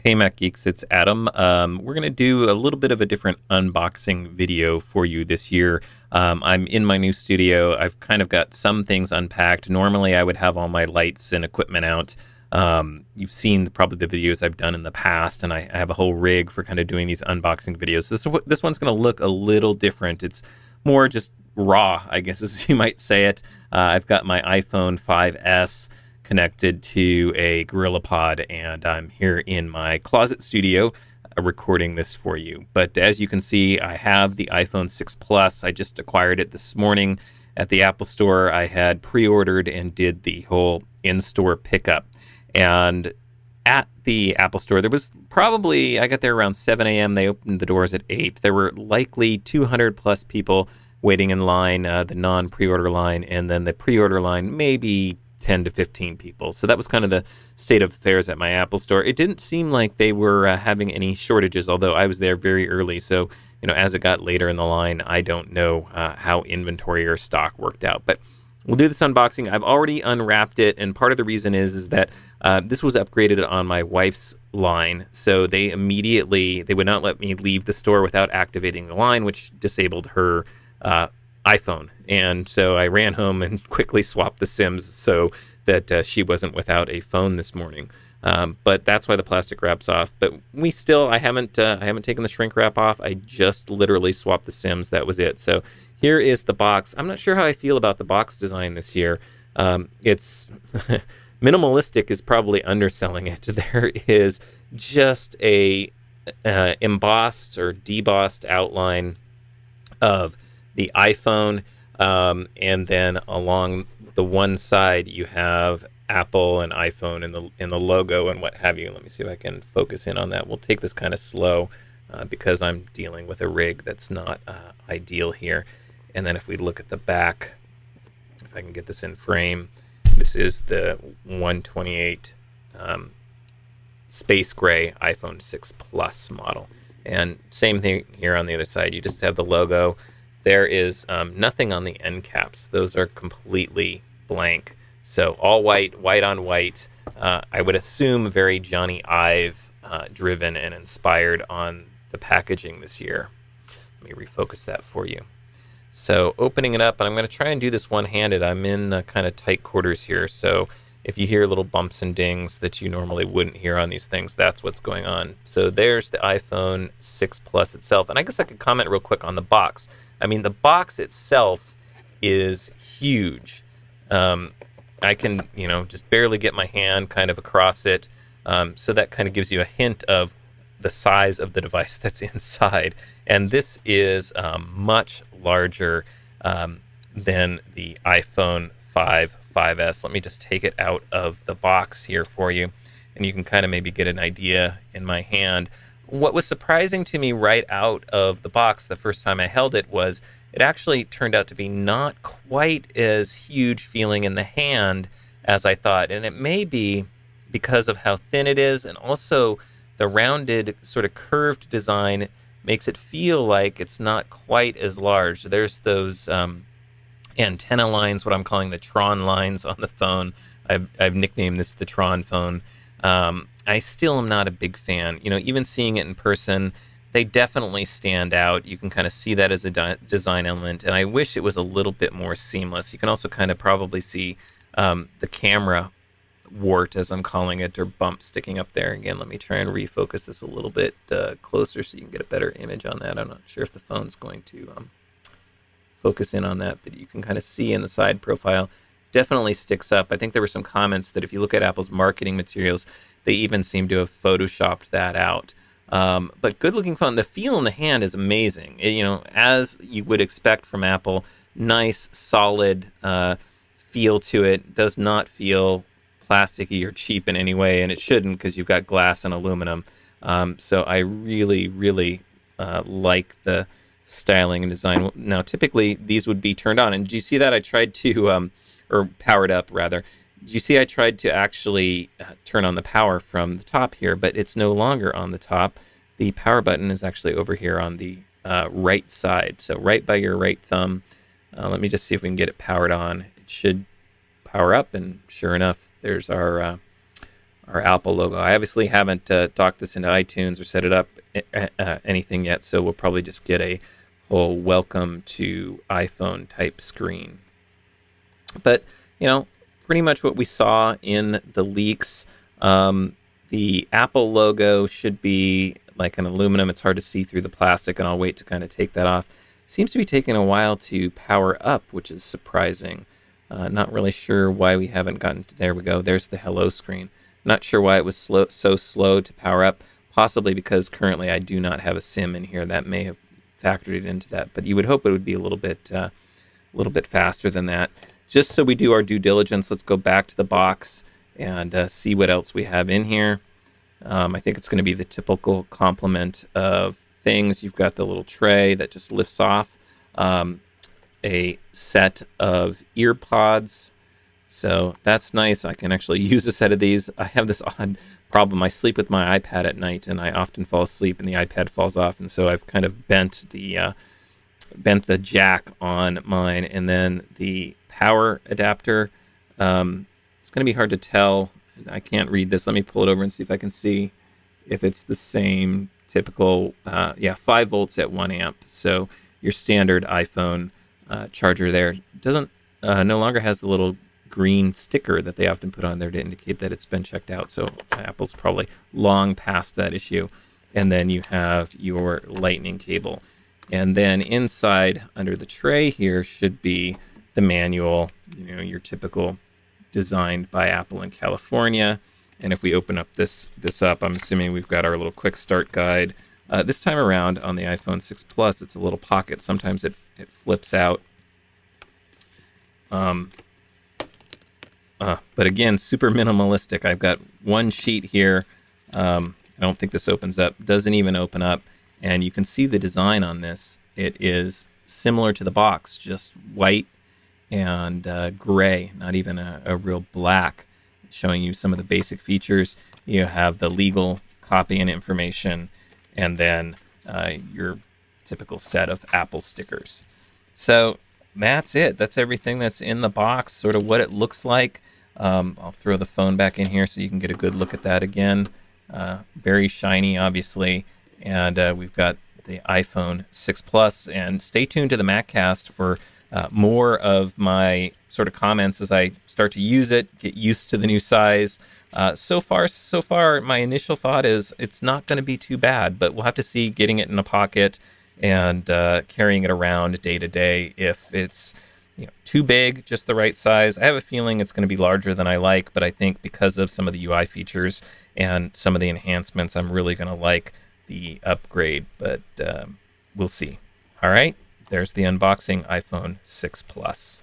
Hey Mac Geeks, it's Adam. We're going to do a little bit of a different unboxing video for you this year. I'm in my new studio. I've kind of got some things unpacked. Normally I would have all my lights and equipment out. You've seen probably the videos I've done in the past, and I have a whole rig for kind of doing these unboxing videos. This one's going to look a little different. It's more just raw, I guess as you might say it. I've got my iPhone 5S connected to a GorillaPod, and I'm here in my closet studio recording this for you. But as you can see, I have the iPhone 6 Plus. I just acquired it this morning at the Apple Store. I had pre-ordered and did the whole in-store pickup. And at the Apple Store, there was probably, I got there around 7 a.m. They opened the doors at 8. There were likely 200 plus people waiting in line, the non-pre-order line, and then the pre-order line, maybe 10 to 15 people. So that was kind of the state of affairs at my Apple Store. It didn't seem like they were having any shortages, although I was there very early. So, you know, as it got later in the line, I don't know how inventory or stock worked out. But we'll do this unboxing. I've already unwrapped it, and part of the reason is that this was upgraded on my wife's line. So they would not let me leave the store without activating the line, which disabled her iPhone. And so I ran home and quickly swapped the SIMs so that she wasn't without a phone this morning. But that's why the plastic wrap's off. But I haven't taken the shrink wrap off. I just literally swapped the SIMs. That was it. So here is the box. I'm not sure how I feel about the box design this year. It's minimalistic is probably underselling it. There is just a embossed or debossed outline of the iPhone, and then along the one side you have Apple and iPhone in the logo and what have you. Let me see if I can focus in on that. We'll take this kind of slow because I'm dealing with a rig that's not ideal here. And then if we look at the back, if I can get this in frame, this is the 128 space gray iPhone 6 Plus model. And same thing here on the other side. You just have the logo. There is nothing on the end caps. Those are completely blank. So all white, white on white. I would assume very Johnny Ive driven and inspired on the packaging this year. Let me refocus that for you. So opening it up, and I'm going to try and do this one-handed. I'm in kind of tight quarters here, so if you hear little bumps and dings that you normally wouldn't hear on these things, that's what's going on. So there's the iPhone 6 Plus itself. And I guess I could comment real quick on the box. I mean, the box itself is huge. I can, just barely get my hand kind of across it. So that kind of gives you a hint of the size of the device that's inside. And this is much larger than the iPhone 5S. Let me just take it out of the box here for you, and you can kind of maybe get an idea in my hand. What was surprising to me right out of the box the first time I held it was it actually turned out to be not quite as huge feeling in the hand as I thought. And it may be because of how thin it is, and also the rounded sort of curved design makes it feel like it's not quite as large. There's those antenna lines, what I'm calling the Tron lines on the phone. I've nicknamed this the Tron phone. I still am not a big fan. Even seeing it in person, they definitely stand out. You can kind of see that as a design element, and I wish it was a little bit more seamless. You can also kind of probably see the camera wart, as I'm calling it, or bump sticking up there. Again, let me try and refocus this a little bit closer so you can get a better image on that. I'm not sure if the phone's going to focus in on that, but you can kind of see in the side profile, definitely sticks up. I think there were some comments that if you look at Apple's marketing materials, they even seem to have photoshopped that out. But good looking phone. The feel in the hand is amazing. As you would expect from Apple, nice, solid feel to it. Does not feel plasticky or cheap in any way, and it shouldn't because you've got glass and aluminum. So I really, really like the styling and design. Now, typically these would be turned on, and do you see that I tried to, or powered up rather. You see I tried to actually turn on the power from the top here, but it's no longer on the top. The power button is actually over here on the right side, so right by your right thumb. Let me just see if we can get it powered on. It should power up, and sure enough, there's our our Apple logo. I obviously haven't docked this into iTunes or set it up anything yet, so we'll probably just get a whole welcome to iPhone type screen. But, you know, pretty much what we saw in the leaks. The Apple logo should be like an aluminum. It's hard to see through the plastic, and I'll wait to kind of take that off. Seems to be taking a while to power up, which is surprising. Not really sure why we haven't gotten to, there we go. There's the hello screen. Not sure why it was so slow to power up. Possibly because currently I do not have a SIM in here. That may have factored into that, but you would hope it would be a little bit faster than that. Just so we do our due diligence, let's go back to the box and see what else we have in here. I think it's going to be the typical complement of things. You've got the little tray that just lifts off, a set of ear pods. So that's nice. I can actually use a set of these. I have this odd problem. I sleep with my iPad at night, and I often fall asleep, and the iPad falls off. And so I've kind of bent the jack on mine, and then the power adapter. It's going to be hard to tell. I can't read this. Let me pull it over and see if I can see if it's the same typical. Yeah, 5 volts at 1 amp. So your standard iPhone charger there doesn't no longer has the little green sticker that they often put on there to indicate that it's been checked out. So Apple's probably long past that issue. And then you have your lightning cable. And then inside under the tray here should be the manual, you know, your typical designed by Apple in California. And if we open up this up, I'm assuming we've got our little quick start guide. This time around on the iPhone 6 Plus, it's a little pocket. Sometimes it flips out. But again, super minimalistic. I've got one sheet here. I don't think this opens up. Doesn't even open up. And you can see the design on this. It is similar to the box, just white and gray, not even a real black, showing you some of the basic features. You have the legal copy and information, and then your typical set of Apple stickers. So that's it. That's everything that's in the box, sort of what it looks like. I'll throw the phone back in here so you can get a good look at that again. Very shiny, obviously. And we've got the iPhone 6 Plus. And stay tuned to the MacCast for more of my sort of comments as I start to use it, get used to the new size. So far, my initial thought is it's not going to be too bad, but we'll have to see getting it in a pocket and carrying it around day to day if it's too big, just the right size. I have a feeling it's going to be larger than I like, but I think because of some of the UI features and some of the enhancements, I'm really going to like the upgrade, but we'll see. All right, there's the unboxing iPhone 6 Plus.